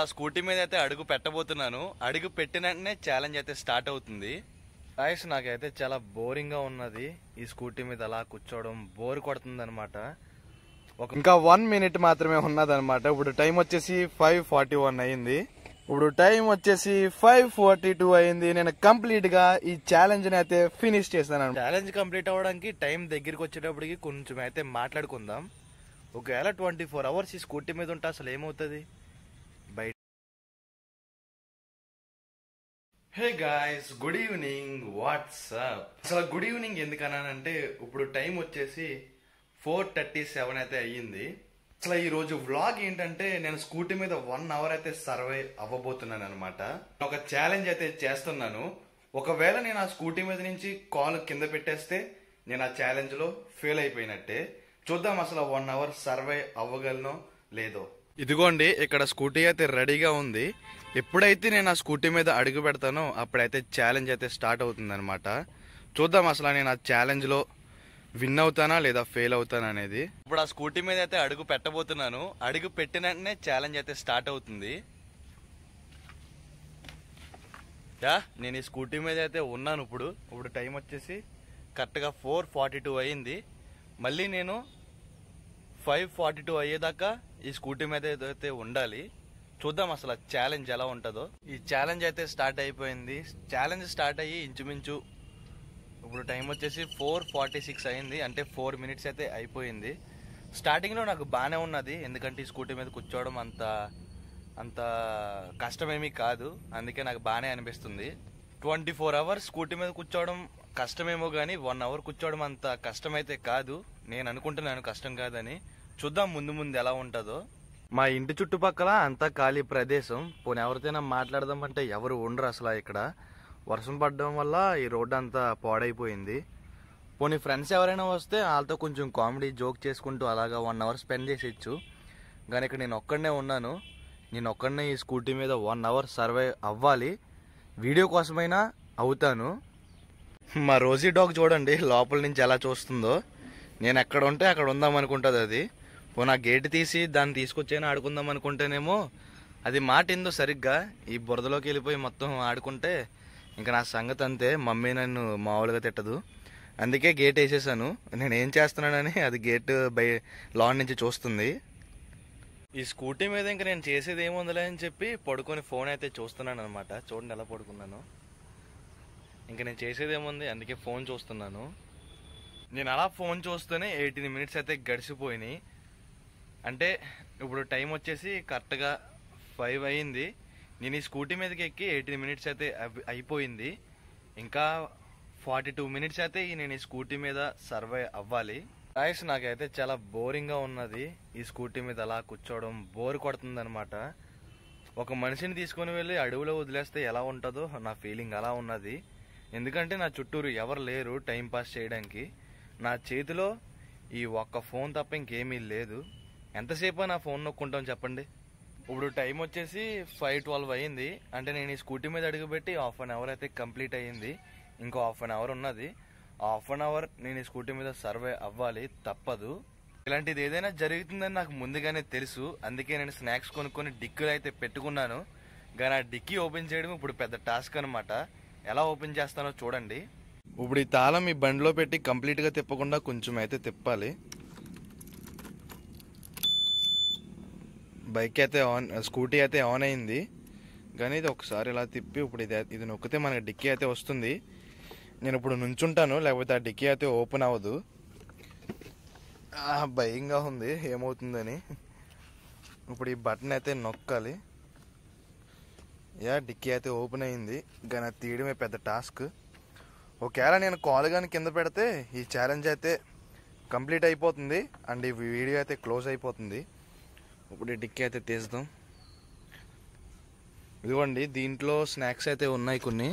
ఇప్పుడు ఆ స్కూటీ మీద అయితే అడుగు పెట్టబోతున్నాను. అడుగు పెట్టిన వెంటనే ఛాలెంజ్ అయితే స్టార్ట్ అవుతుంది. గాయ్స్ నాకైతే చాలా బోరింగ్ గా ఉన్నది. ఈ స్కూటీ మీద అలా కూర్చోవడం బోర్ కొడుతుంది అనమాట. ఇంకా 1 మినిట్ మాత్రమే ఉన్నది అనమాట. ఇప్పుడు టైం వచ్చేసి 5:41 అయింది. ఇప్పుడు టైం వచ్చేసి 5:42 అయింది. నేను కంప్లీట్ గా ఈ ఛాలెంజ్ ని అయితే ఫినిష్ చేశాను. ఛాలెంజ్ కంప్లీట్ అవ్వడానికి టైం దగ్గరికి వచ్చేటప్పటికి కొంచెం అయితే మాట్లాడుకుందాం. ఒకవేళ 24 అవర్స్ ఈ స్కూటీ మీద ఉంటే అసలు ఏమవుతుంది బయట. Hey guys, good evening. WhatsApp. అసలు గుడ్ ఈవినింగ్ ఎందుకన్నానంటే ఇప్పుడు టైం వచ్చేసి 4:37 అయితే అయ్యింది. అసలు ఈ రోజు వ్లాగ్ ఏంటంటే నేను స్కూటీ మీద 1 అవర్ అయితే సర్వే అవ్వబోతున్నాను అనమాట. ఒక ఛాలెంజ్ అయితే చేస్తున్నాను. ఒకవేళ నేను ఆ స్కూటీ మీద నుంచి కాల్ కింద పెట్టేస్తే నేను ఆ ఛాలెంజ్ లో ఫెయిల్ అయిపోయినట్టే. చూద్దాం అసలు 1 అవర్ సర్వే అవ్వగలనో లేదో. ఇదిగోండి ఇక్కడ స్కూటీ అయితే రెడీగా ఉంది. ఎప్పుడైతే నేను ఆ స్కూటీ మీద అడుగు పెడతానో అప్పుడైతే ఛాలెంజ్ అయితే స్టార్ట్ అవుతుంది అనమాట. చూద్దాం అసలు నేను ఆ ఛాలెంజ్ లో విన్ అవుతానా లేదా ఫెయిల్ అవుతానా అనేది. ఇప్పుడు ఆ స్కూటీ మీద అయితే అడుగు పెట్టబోతున్నాను. అడుగు పెట్టిన వెంటనే ఛాలెంజ్ అయితే స్టార్ట్ అవుతుంది. నేను ఈ స్కూటీ మీద అయితే ఉన్నాను. ఇప్పుడు టైం వచ్చేసి కరెక్ట్గా 4:42 అయింది. మళ్ళీ నేను 5:42 అయ్యేదాకా ఈ స్కూటీ మీద అయితే ఉండాలి. చూద్దాం అసలు ఛాలెంజ్ ఎలా ఉంటుందో. ఈ ఛాలెంజ్ అయితే స్టార్ట్ అయిపోయింది. ఛాలెంజ్ స్టార్ట్ అయ్యి ఇంచుమించు ఇప్పుడు టైం వచ్చేసి 4:46 అయింది. అంటే 4 మినిట్స్ అయితే అయిపోయింది. స్టార్టింగ్లో నాకు బాగానే ఉన్నది, ఎందుకంటే ఈ స్కూటీ మీద కూర్చోవడం అంత కష్టమేమీ కాదు. అందుకే నాకు బాగానే అనిపిస్తుంది. 24 అవర్స్ స్కూటీ మీద కూర్చోవడం కష్టమేమో కానీ 1 అవర్ కూర్చోవడం అంత కష్టమైతే కాదు. నేను అనుకుంటున్నాను కష్టం కాదని. చూద్దాం ముందు ముందు ఎలా ఉంటుందో. మా ఇంటి చుట్టుపక్కల అంతా ఖాళీ ప్రదేశం. పోనీ ఎవరితోనైనా మాట్లాడదామంటే ఎవరు ఉండరు అసలు. ఇక్కడ వర్షం పడడం వల్ల ఈ రోడ్డు అంతా పాడైపోయింది. పోనీ ఫ్రెండ్స్ ఎవరైనా వస్తే వాళ్ళతో కొంచెం కామెడీ జోక్ చేసుకుంటూ అలాగా 1 అవర్ స్పెండ్ చేసేయచ్చు. కానీ ఇక్కడ నేను ఒక్కడనే ఉన్నాను. నేను ఒక్కడనే ఈ స్కూటీ మీద 1 అవర్ సర్వే అవ్వాలి. వీడియో కోసమైనా అవుతాను. మా రోజీ డాగ్ చూడండి లోపల నుంచి ఎలా చూస్తుందో. నేను ఎక్కడ ఉంటే అక్కడ ఉందాం అనుకుంటుంది అది. పోనా గేట్ తీసి దాన్ని తీసుకొచ్చైనా ఆడుకుందాం అనుకుంటేనేమో అది మాట ఏందో సరిగ్గా ఈ బురదలోకి వెళ్ళిపోయి మొత్తం ఆడుకుంటే ఇంకా నా సంగతి అంతే. మమ్మీ నన్ను మామూలుగా తిట్టదు. అందుకే గేట్ వేసేసాను. నేను ఏం చేస్తున్నానని అది గేట్ లాన్ నుంచి చూస్తుంది. ఈ స్కూటీ మీద ఇంకా నేను చేసేది ఏముందిలే అని చెప్పి పడుకొని ఫోన్ అయితే చూస్తున్నాను అనమాట. చూడండి ఎలా పడుకున్నాను. ఇంకా నేను చేసేది ఏముంది, అందుకే ఫోన్ చూస్తున్నాను. నేను అలా ఫోన్ చూస్తూనే 18 మినిట్స్ అయితే గడిచిపోయినాయి. అంటే ఇప్పుడు టైం వచ్చేసి కరెక్ట్గా 5 అయింది. నేను ఈ స్కూటీ మీదకి ఎక్కి 18 మినిట్స్ అయితే అయిపోయింది. ఇంకా 42 మినిట్స్ అయితే నేను ఈ స్కూటీ మీద సర్వే అవ్వాలి. గాయ్స్ నాకైతే చాలా బోరింగ్గా ఉన్నది. ఈ స్కూటీ మీద అలా కూర్చోవడం బోర్ కొడుతుంది అనమాట. ఒక మనిషిని తీసుకొని వెళ్ళి అడవిలో వదిలేస్తే ఎలా ఉంటుందో నా ఫీలింగ్ అలా ఉన్నది. ఎందుకంటే నా చుట్టూరు ఎవరు లేరు టైం పాస్ చేయడానికి. నా చేతిలో ఈ ఒక్క ఫోన్ తప్ప ఇంకేమీ లేదు. ఎంతసేపు నా ఫోన్ నొక్కుంటాం చెప్పండి. ఇప్పుడు టైం వచ్చేసి 5:12 అయింది. అంటే నేను ఈ స్కూటీ మీద అడుగుపెట్టి 1/2 అవర్ అయితే కంప్లీట్ అయ్యింది. ఇంకో 1/2 అవర్ ఉన్నది. 1/2 అవర్ నేను ఈ స్కూటీ మీద సర్వే అవ్వాలి, తప్పదు. ఇలాంటిది ఏదైనా జరుగుతుందని నాకు ముందుగానే తెలుసు. అందుకే నేను స్నాక్స్ కొనుక్కొని డిక్కీలో అయితే పెట్టుకున్నాను. కానీ ఆ డిక్కీ ఓపెన్ చేయడం ఇప్పుడు పెద్ద టాస్క్ అనమాట. ఎలా ఓపెన్ చేస్తానో చూడండి. ఇప్పుడు ఈ తాళం ఈ బండిలో పెట్టి కంప్లీట్గా తిప్పకుండా కొంచెం అయితే తిప్పాలి. బైక్ అయితే స్కూటీ అయితే ఆన్ అయింది. కానీ ఇది ఒకసారి ఇలా తిప్పి ఇప్పుడు ఇది నొక్కితే మనకి డిక్కీ అయితే వస్తుంది. నేను ఇప్పుడు నుంచుంటాను, లేకపోతే ఆ డిక్కీ అయితే ఓపెన్ అవ్వదు. భయంగా ఉంది ఏమవుతుందని. ఇప్పుడు ఈ బటన్ అయితే నొక్కాలి. డిక్కీ అయితే ఓపెన్ అయింది. కానీ అది తీయడమే పెద్ద టాస్క్. ఒకవేళ నేను కాల్ కానీ కింద పెడితే ఈ ఛాలెంజ్ అయితే కంప్లీట్ అయిపోతుంది అండ్ ఈ వీడియో అయితే క్లోజ్ అయిపోతుంది. ఇప్పుడు ఈ డిక్కీ అయితే తీద్దాం. ఇదిగోండి దీంట్లో స్నాక్స్ అయితే ఉన్నాయి కొన్ని.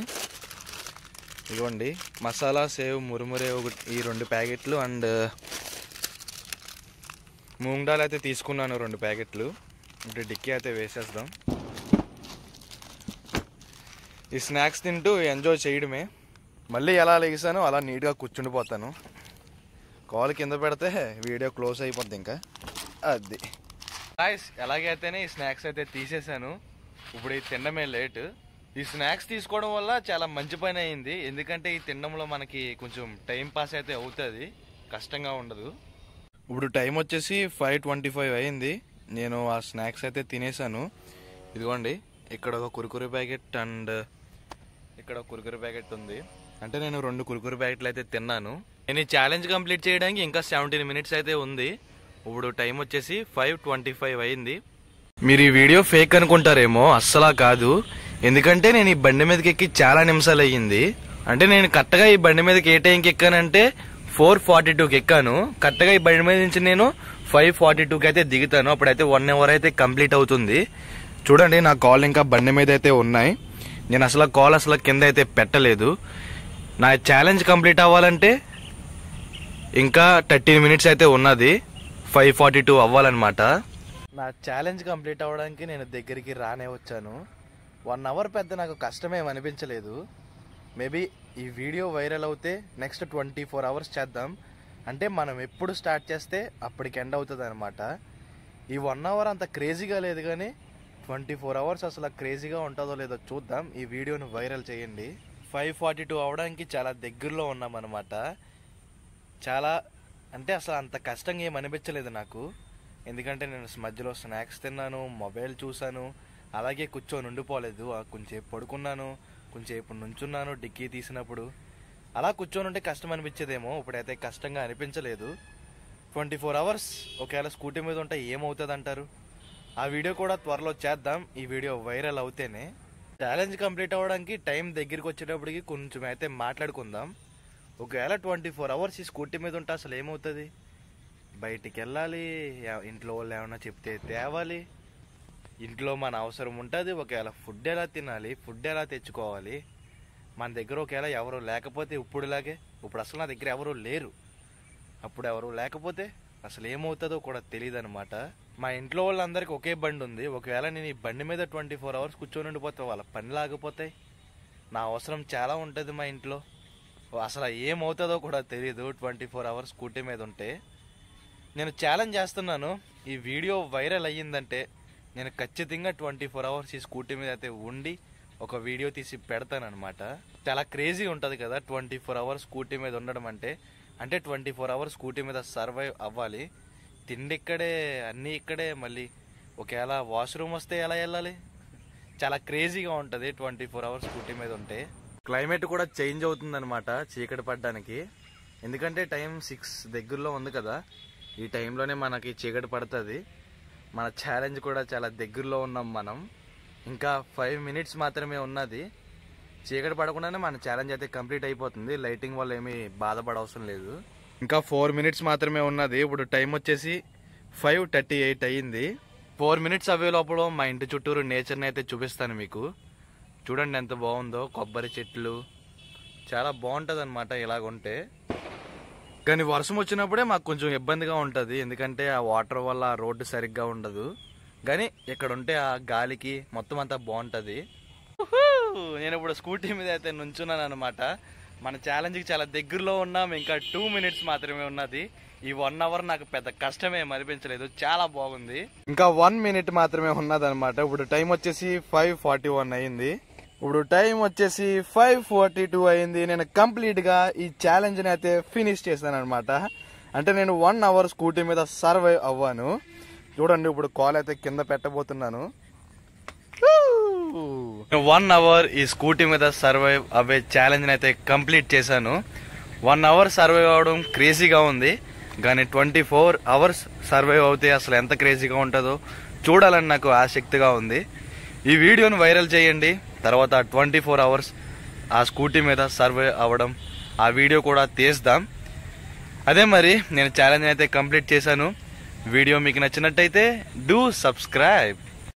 ఇదిగోండి మసాలా సేవ్ మురుమురే ఈ 2 ప్యాకెట్లు అండ్ మూంగ్ దాల్ అయితే తీసుకున్నాను 2 ప్యాకెట్లు. ఇప్పుడు డిక్కీ అయితే వేసేద్దాం. ఈ స్నాక్స్ తింటూ ఎంజాయ్ చేయడమే. మళ్ళీ ఎలా లెగిసానో అలా నీట్గా కూర్చుండిపోతాను. కాల్ కింద పెడితే వీడియో క్లోజ్ అయిపోద్ది ఇంకా. అది గాయ్స్ ఎలాగైతేనే ఈ స్నాక్స్ అయితే తీసేసాను. ఇప్పుడు ఈ తినడమే లేట్. ఈ స్నాక్స్ తీసుకోవడం వల్ల చాలా మంచి పని అయింది, ఎందుకంటే ఈ తినడంలో మనకి కొంచెం టైం పాస్ అయితే అవుతుంది, కష్టంగా ఉండదు. ఇప్పుడు టైం వచ్చేసి 5:25 అయింది. నేను ఆ స్నాక్స్ అయితే తినేసాను. ఇదిగోండి, ఇక్కడ ఒక కుర్కురే ప్యాకెట్ అండ్ ఇక్కడ ఒక కుర్కురే ప్యాకెట్ ఉంది. అంటే నేను 2 కుర్కురే ప్యాకెట్లు అయితే తిన్నాను. నేను ఈ ఛాలెంజ్ కంప్లీట్ చేయడానికి ఇంకా 17 మినిట్స్ అయితే ఉంది. ఇప్పుడు టైం వచ్చేసి 5:25 అయింది. మీరు ఈ వీడియో ఫేక్ అనుకుంటారేమో, అస్సలా కాదు. ఎందుకంటే నేను ఈ బండి మీదకి ఎక్కి చాలా నిమిషాలు అయ్యింది. అంటే నేను కరెక్ట్గా ఈ బండి మీదకి ఏ టైంకి ఎక్కానంటే 4:42కి ఎక్కాను. కరెక్ట్గా ఈ బండి మీద నుంచి నేను 5:42కి అయితే దిగుతాను. అప్పుడైతే 1 అవర్ అయితే కంప్లీట్ అవుతుంది. చూడండి, నా కాల్ ఇంకా బండి మీద అయితే ఉన్నాయి. నేను అసలు కాల్ కింద అయితే పెట్టలేదు. నా ఛాలెంజ్ కంప్లీట్ అవ్వాలంటే ఇంకా 13 మినిట్స్ అయితే ఉన్నది. 5:42 అవ్వాలన్నమాట. నా ఛాలెంజ్ కంప్లీట్ అవ్వడానికి నేను దగ్గరికి రానే వచ్చాను. 1 అవర్ పెద్ద నాకు కష్టమేం అనిపించలేదు. మేబీ ఈ వీడియో వైరల్ అవుతే నెక్స్ట్ 24 అవర్స్ చేద్దాం. అంటే మనం ఎప్పుడు స్టార్ట్ చేస్తే అప్పటికి ఎండ్ అవుతుంది అనమాట. ఈ 1 అవర్ అంత క్రేజీగా లేదు, కానీ 24 అవర్స్ అసలు క్రేజీగా ఉంటుందో లేదో చూద్దాం. ఈ వీడియోని వైరల్ చేయండి. 5:42 అవడానికి చాలా దగ్గరలో ఉన్నామన్నమాట. చాలా అంటే అసలు అంత కష్టంగా ఏం అనిపించలేదు నాకు. ఎందుకంటే నేను మధ్యలో స్నాక్స్ తిన్నాను, మొబైల్ చూసాను, అలాగే కూర్చొని ఉండిపోలేదు. కొంచెంసేపు పడుకున్నాను, కొంచెంసేపు నుంచున్నాను డిక్కీ తీసినప్పుడు. అలా కూర్చొని ఉంటే కష్టం అనిపించేదేమో, ఇప్పుడైతే కష్టంగా అనిపించలేదు. 24 అవర్స్ ఒకవేళ స్కూటీ మీద ఉంటే ఏమవుతుంది అంటారు? ఆ వీడియో కూడా త్వరలో చేద్దాం, ఈ వీడియో వైరల్ అవుతేనే. ఛాలెంజ్ కంప్లీట్ అవ్వడానికి టైం దగ్గరికి వచ్చేటప్పటికి కొంచెం అయితే మాట్లాడుకుందాం. ఒకవేళ 24 అవర్స్ ఈ స్కూటీ మీద ఉంటే అసలు ఏమవుతుంది? బయటికి వెళ్ళాలి, ఇంట్లో వాళ్ళు ఏమన్నా చెప్తే తేవాలి, ఇంట్లో మన అవసరం ఉంటుంది. ఒకవేళ ఫుడ్ ఎలా తినాలి, ఫుడ్ ఎలా తెచ్చుకోవాలి, మన దగ్గర ఒకవేళ ఎవరు లేకపోతే ఇప్పుడులాగే, ఇప్పుడు అసలు నా దగ్గర ఎవరు లేరు, అప్పుడు ఎవరు లేకపోతే అసలు ఏమవుతుందో కూడా తెలియదు అనమాట. మా ఇంట్లో వాళ్ళందరికీ ఒకే బండి ఉంది. ఒకవేళ నేను ఈ బండి మీద 24 అవర్స్ కూర్చొని ఉండిపోతే వాళ్ళ పని లాగిపోతాయి. నా అవసరం చాలా ఉంటుంది మా ఇంట్లో, అసలు ఏమవుతుందో కూడా తెలియదు 24 అవర్స్ స్కూటీ మీద ఉంటే. నేను ఛాలెంజ్ చేస్తున్నాను, ఈ వీడియో వైరల్ అయ్యిందంటే నేను ఖచ్చితంగా 24 అవర్స్ ఈ స్కూటీ మీద అయితే ఉండి ఒక వీడియో తీసి పెడతానమాట. చాలా క్రేజీ ఉంటుంది కదా 24 అవర్స్ స్కూటీ మీద ఉండడం అంటే. 24 అవర్స్ స్కూటీ మీద సర్వైవ్ అవ్వాలి. తిండి ఇక్కడే, అన్నీ ఇక్కడే, మళ్ళీ ఒకవేళ వాష్రూమ్ వస్తే ఎలా వెళ్ళాలి? చాలా క్రేజీగా ఉంటుంది 24 అవర్స్ స్కూటీ మీద ఉంటే. క్లైమేట్ కూడా చేంజ్ అవుతుంది అనమాట చీకటి పడడానికి. ఎందుకంటే టైం 6 దగ్గరలో ఉంది కదా, ఈ టైంలోనే మనకి చీకటి పడుతుంది. మన ఛాలెంజ్ కూడా చాలా దగ్గరలో ఉన్నాం మనం. ఇంకా 5 మినిట్స్ మాత్రమే ఉన్నది. చీకటి పడకుండానే మన ఛాలెంజ్ అయితే కంప్లీట్ అయిపోతుంది. లైటింగ్ వల్ల ఏమీ బాధపడవసరం లేదు. ఇంకా 4 మినిట్స్ మాత్రమే ఉన్నది. ఇప్పుడు టైం వచ్చేసి 5:38 అయ్యింది. 4 మినిట్స్ అవే లోపల మా ఇంటి చుట్టూరు నేచర్ని అయితే చూపిస్తాను మీకు. చూడండి ఎంత బాగుందో, కొబ్బరి చెట్లు చాలా బాగుంటుంది అనమాట ఇలాగుంటే. కానీ వర్షం వచ్చినప్పుడే మాకు కొంచెం ఇబ్బందిగా ఉంటుంది, ఎందుకంటే ఆ వాటర్ వల్ల రోడ్డు సరిగ్గా ఉండదు. కానీ ఇక్కడ ఉంటే ఆ గాలికి మొత్తం అంతా బాగుంటుంది. నేను ఇప్పుడు స్కూటీ మీద అయితే నుంచున్నాను అనమాట. మన ఛాలెంజ్కి చాలా దగ్గరలో ఉన్నాం. ఇంకా 2 మినిట్స్ మాత్రమే ఉన్నది. ఈ 1 అవర్ నాకు పెద్ద కష్టమే అనిపించలేదు, చాలా బాగుంది. ఇంకా 1 మినిట్ మాత్రమే ఉన్నది అనమాట. ఇప్పుడు టైం వచ్చేసి 5:41 అయింది. ఇప్పుడు టైం వచ్చేసి 5:42 అయింది. నేను కంప్లీట్ గా ఈ ఛాలెంజ్ ని అయితే ఫినిష్ చేశాను అనమాట. అంటే నేను 1 అవర్ స్కూటీ మీద సర్వైవ్ అవ్వాను. చూడండి, ఇప్పుడు కాల్ అయితే కింద పెట్టబోతున్నాను. 1 అవర్ ఈ స్కూటీ మీద సర్వైవ్ అవే ఛాలెంజ్ ని అయితే కంప్లీట్ చేశాను. 1 అవర్ సర్వైవ్ అవడం క్రేజీగా ఉంది, కానీ 24 అవర్స్ సర్వైవ్ అవుతే అసలు ఎంత క్రేజీగా ఉంటుందో చూడాలని నాకు ఆసక్తిగా ఉంది. ఈ వీడియోను వైరల్ చేయండి. తర్వాత 24 అవర్స్ ఆ స్కూటీ మీద సర్వైవ్ అవ్వడం ఆ వీడియో కూడా తీద్దాం. అదే మరి, నేను ఛాలెంజ్ అయితే కంప్లీట్ చేశాను. వీడియో మీకు నచ్చినట్టయితే డూ సబ్స్క్రైబ్.